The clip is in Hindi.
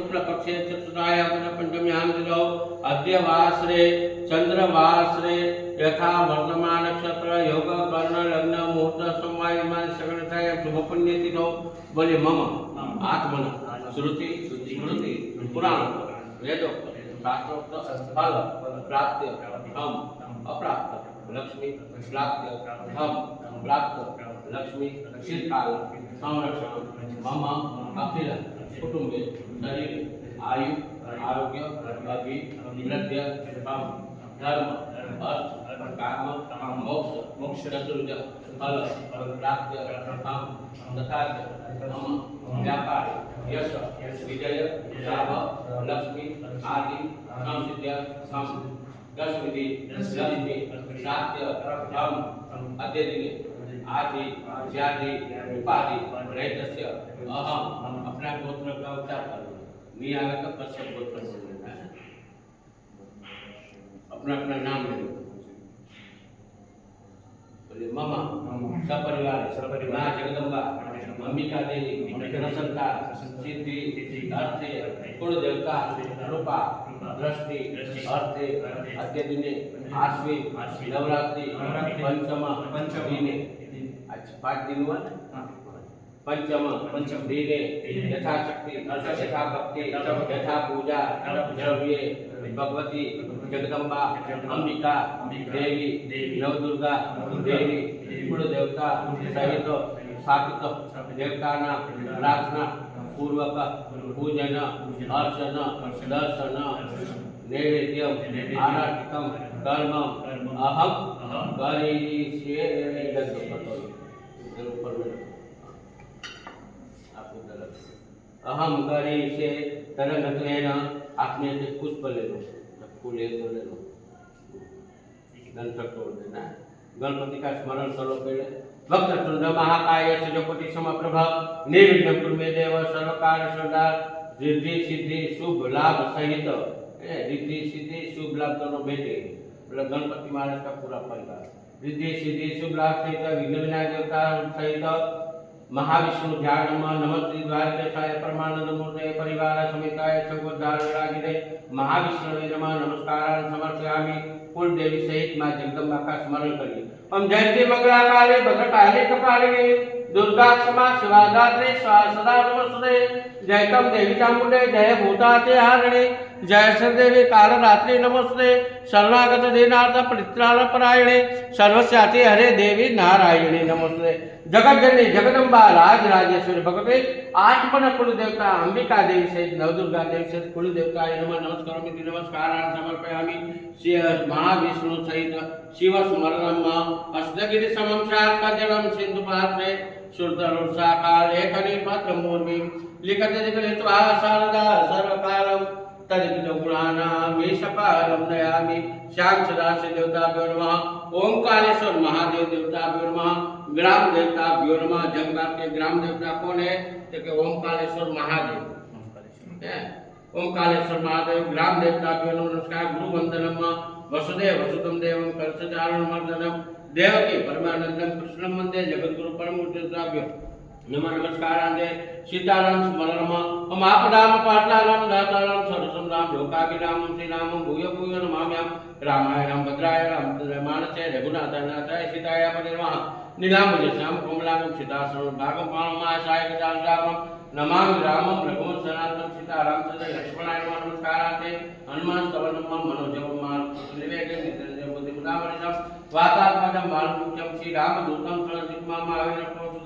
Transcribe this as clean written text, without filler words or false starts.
शुक्लपक्षे चतुर्थायां पंचम्यां तिथौ अद्य वासरे चंद्रवासरे यथा वर्तमान नक्षत्र योग कर्ण लग्न मुहूर्त समवायमान सगळथाय शुभ पुण्य तिथौ बोले मम आत्मन श्रुति स्मृति पुराण वेदोक्त शास्त्रोक्त फल प्राप्त हम अप्राप्त लक्ष्मी प्राप्त हम प्राप्त लक्ष्मी शीतकाल संरक्षण मम अखिल कुटुंबे शरीर आयु आरोग्य अभि वृद्धि धर्म अर्थ काम मोक्ष चतुर्थ फल प्राप्त हम तथा मम व्यापार यश विजय लाभ लक्ष्मी आदि संसिद्ध सम दशविधि लक्ष्मी प्राप्त हम अद्यदिने आदि जाति उपाधि रहस्य अहम अपना गोत्र का उच्चार करो नियागत पश्चिम गोत्र बोलना है अपना अपना नाम ले लो बोले मामा सपरिवार माँ जगदम्बा अंबिका देवी प्रसन्नता सिद्धि अर्थे कुल देवता रूपा दृष्टि अर्थे अद्यदिने आश्विन नवरात्रि पंचमी अच्छा 5 दिन हुआ ना पंचम दिने यथाशक्ति यथा भक्ति यथा पूजा द्रव्ये भगवती जगदम्बा अंबिका देवी नवदुर्गा देवी कुल देवता सहित स्थापित देवताना प्रार्थना पूर्वक पूजन अर्चन दर्शन नैवेद्यम आराधिकम कर्म अहम करिष्ये अहम करिष्ये तरंगत्वेन आपने से पुष्प ले लो फूल ले लो गणपति तोड़ देना गणपति का स्मरण करो पहले वक्रतुंड महाकाय सूर्यकोटि समप्रभ निर्विघ्नं कुरु मे देव सर्वकार्य सर्वदा रिद्धि सिद्धि शुभ लाभ सहित रिद्धि सिद्धि शुभ लाभ दोनों बेटे मतलब गणपति महाराज का पूरा परिवार रिद्धि सिद्धि शुभ लाभ सहित विघ्न विनायक देवता सहित महाविष्णु ध्यान नमस्ते द्वारकेशाय परमानंद मूर्ते परिवार समेताय सर्वोद्धार विराजिते महाविष्णुवे नमः नमस्कारान् समर्पयामि कुल देवी सहित मां जगदम्बा का स्मरण करिए हम जयंती मंगला काले भद्रकाली कपालिनी दुर्गा क्षमा शिवाधात्री सदा नमस्ते जयतम देवी चामुंडे जय भूताते हारिणी जय श्रीदेवी कालरात्रि नमस्ते शरणागत दीनार्थ परित्राण परायणे सर्वस्याति हरे देवी नारायणी नमस्ते जगज्जननी जगदम्बा राज राजेश्वरी भगवती आत्मन कुल देवता अंबिका देवी सहित नवदुर्गा देवी सहित कुल देवताय नमः नमस्कारामि नमस्कारान् समर्पयामि श्री महाविष्णु सहित शिव स्मरणम हस्तगिरि समं शार्कजलं सिंधु पात्रे शुद्धरुषाकाल एकनि पत्र मूर्मिं लिखते लिखित्वा शारदा सर्वकालं तद्विदगुणानामीशपारं नयामि श्याम सदाशिव देवताभ्यो नमः ओंकारेश्वर महादेव देवताभ्यो नमः ग्राम देवताभ्यो नमः जंगल के ग्राम देवता कौन है तो ओंकारेश्वर महादेव ओंकारेश्वर महादेव ग्राम देवताभ्यो नमः नमस्कार गुरु वंदनम वसुदेव वसुतम देवं कलशचारण मर्दनम देवकी परमानंदम कृष्णं वंदे जगद्गुरु परमपूज्यताभ्यो नमः नमस्कारांदे सीताराम स्मरणम हम आपदाम पातालम दातारम सर्वसंराम लोकाभिराम श्रीरामं भूय भूय नमाम्यहं रामायणं भद्रायणं मानसे रघुनाथाय सीताय पदे नमः नीलांबुजे श्याम कोमलांगं सीतासुरं भागं पाणमाशाय गजाननं नमामि रामं रघुवंश सनातनं सीताराम चंद्र लक्ष्मणाय नमः नमस्कारांते हनुमान स्तवनं मनोजवं मारुतिवेगं नित्यं बुद्धिमुदावरितं वातात्मजं बालमुख्यं श्रीरामदूतं शरणजित्माम आविर्भवं